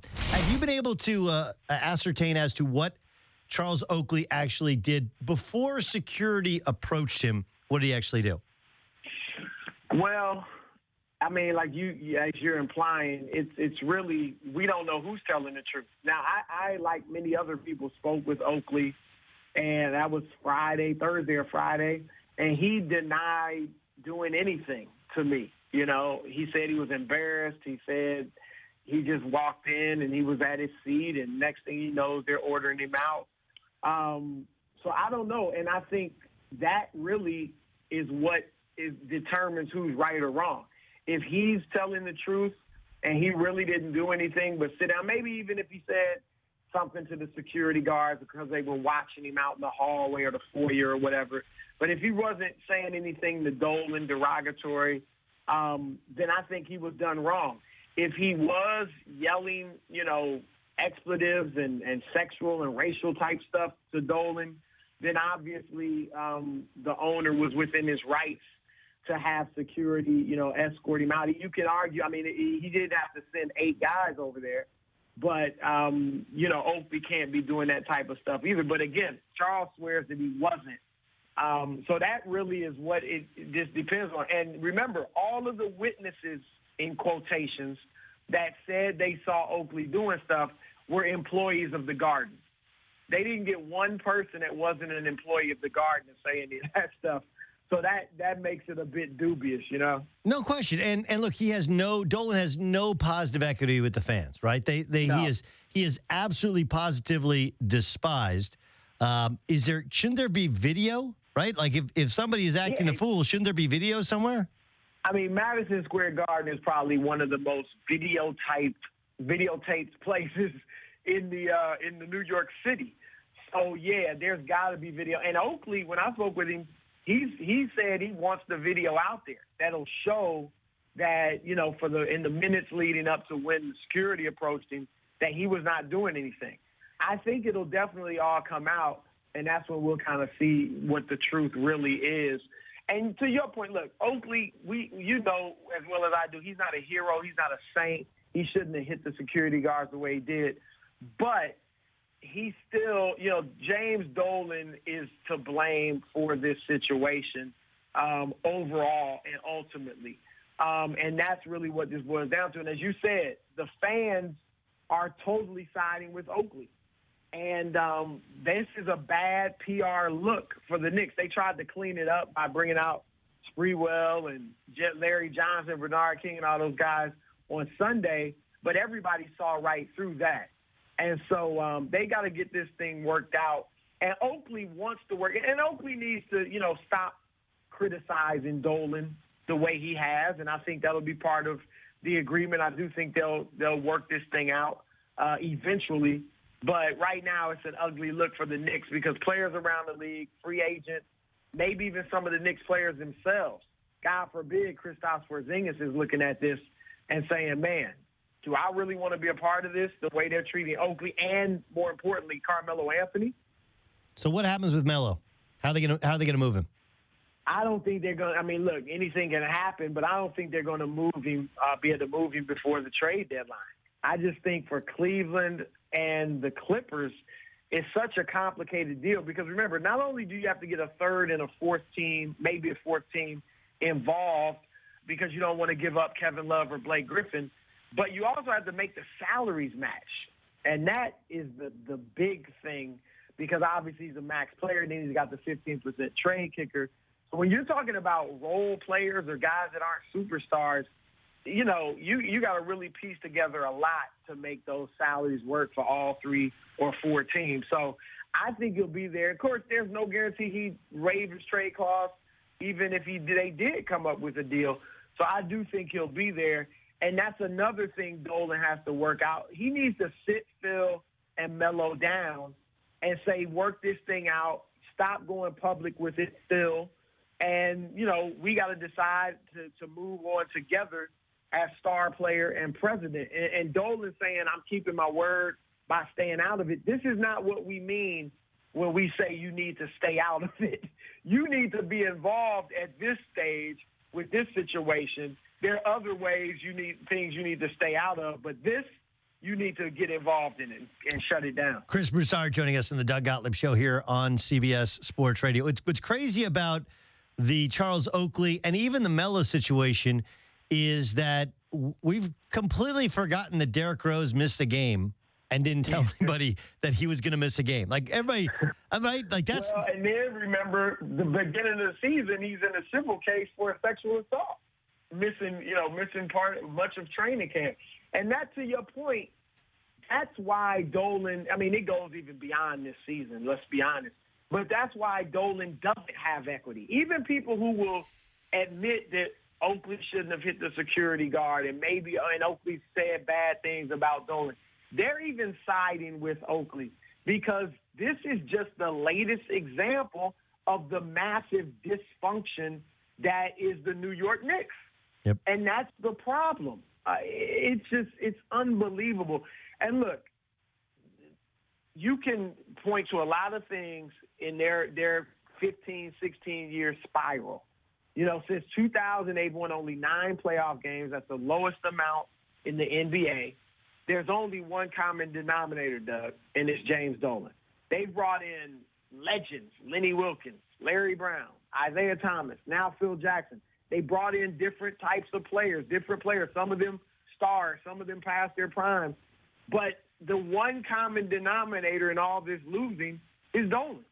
Have you been able to ascertain as to what Charles Oakley actually did before security approached him? What did he actually do? Well, I mean, like as you're implying, it's really, we don't know who's telling the truth. Now, I like many other people, spoke with Oakley, and that was Thursday or Friday, and he denied doing anything to me. You know, he said he was embarrassed. He said he just walked in and he was at his seat, and next thing he knows, they're ordering him out. So I don't know, and I think that really is what determines who's right or wrong. If he's telling the truth and he really didn't do anything but sit down, maybe even if he said something to the security guards because they were watching him out in the hallway or the foyer or whatever. But if he wasn't saying anything to Dolan derogatory, then I think he was done wrong. If he was yelling, expletives and sexual and racial type stuff to Dolan, then obviously the owner was within his rights to have security, escort him out. You can argue, I mean, he did have to send 8 guys over there, but, Oakley can't be doing that type of stuff either. But again, Charles swears that he wasn't. So that really is what it just depends on. And remember, all of the witnesses, in quotations, that said they saw Oakley doing stuff were employees of the Garden. They didn't get one person that wasn't an employee of the Garden to say any of that stuff. So that makes it a bit dubious, No question. And look, Dolan has no positive equity with the fans, right? No. He is absolutely positively despised. Shouldn't there be video, right? Like if somebody is acting a fool, shouldn't there be video somewhere? I mean, Madison Square Garden is probably one of the most videotaped places in the New York City. So yeah, there's got to be video. And Oakley, when I spoke with him, he said he wants the video out there that'll show that in the minutes leading up to when the security approached him, that he was not doing anything. I think it'll definitely all come out, and that's when we'll kind of see what the truth really is. And to your point, look, Oakley, as well as I do, he's not a hero. He's not a saint. He shouldn't have hit the security guards the way he did. But he still, James Dolan is to blame for this situation overall and ultimately. And that's really what this boils down to. And as you said, the fans are totally siding with Oakley. And this is a bad PR look for the Knicks. They tried to clean it up by bringing out Sprewell and Larry Johnson, Bernard King, and all those guys on Sunday, but everybody saw right through that. And so they got to get this thing worked out. And Oakley wants to work. And Oakley needs to, stop criticizing Dolan the way he has. And I think that'll be part of the agreement. I do think they'll work this thing out eventually. But right now it's an ugly look for the Knicks because players around the league, free agents, maybe even some of the Knicks players themselves, God forbid Kristaps Porzingis is looking at this and saying, man, do I really want to be a part of this, the way they're treating Oakley and, more importantly, Carmelo Anthony? So what happens with Melo? How are they gonna move him? I don't think they're going to – I mean, look, anything can happen, but I don't think they're going to be able to move him before the trade deadline. I just think for Cleveland and the Clippers, it's such a complicated deal because, remember, not only do you have to get a third and a fourth team, maybe a fourth team involved because you don't want to give up Kevin Love or Blake Griffin, but you also have to make the salaries match. And that is the big thing because obviously he's a max player and then he's got the 15% trade kicker. So when you're talking about role players or guys that aren't superstars, you got to really piece together a lot to make those salaries work for all 3 or 4 teams. So I think he'll be there. Of course, there's no guarantee he'd waive his trade clause, even if they did come up with a deal. So I do think he'll be there. And that's another thing Dolan has to work out. He needs to sit, Phil, and Melo down and say, work this thing out, stop going public with it still. And, we got to decide to move on together as star player and president. And Dolan saying, I'm keeping my word by staying out of it. This is not what we mean when we say you need to stay out of it. You need to be involved at this stage with this situation. There are other ways things you need to stay out of. But this, you need to get involved in it and shut it down. Chris Broussard joining us in the Doug Gottlieb Show here on CBS Sports Radio. What's crazy about the Charles Oakley and even the Melo situation is that we've completely forgotten that Derrick Rose missed a game and didn't tell anybody that he was going to miss a game. Like, everybody, I'm right? Like, that's... Well, and then remember, the beginning of the season, he's in a civil case for a sexual assault, missing much of training camp. And that, to your point, that's why Dolan, I mean, it goes even beyond this season, let's be honest. But that's why Dolan doesn't have equity. Even people who will admit that Oakley shouldn't have hit the security guard and Oakley said bad things about Dolan, they're even siding with Oakley because this is just the latest example of the massive dysfunction that is the New York Knicks. Yep. And that's the problem. It's unbelievable. And look, you can point to a lot of things in their 15, 16-year spiral. You know, since 2000, they've won only 9 playoff games. That's the lowest amount in the NBA. There's only one common denominator, Doug, and it's James Dolan. They brought in legends, Lenny Wilkins, Larry Brown, Isaiah Thomas, now Phil Jackson. They brought in different types of players, some of them stars, some of them past their prime. But the one common denominator in all this losing is Dolan.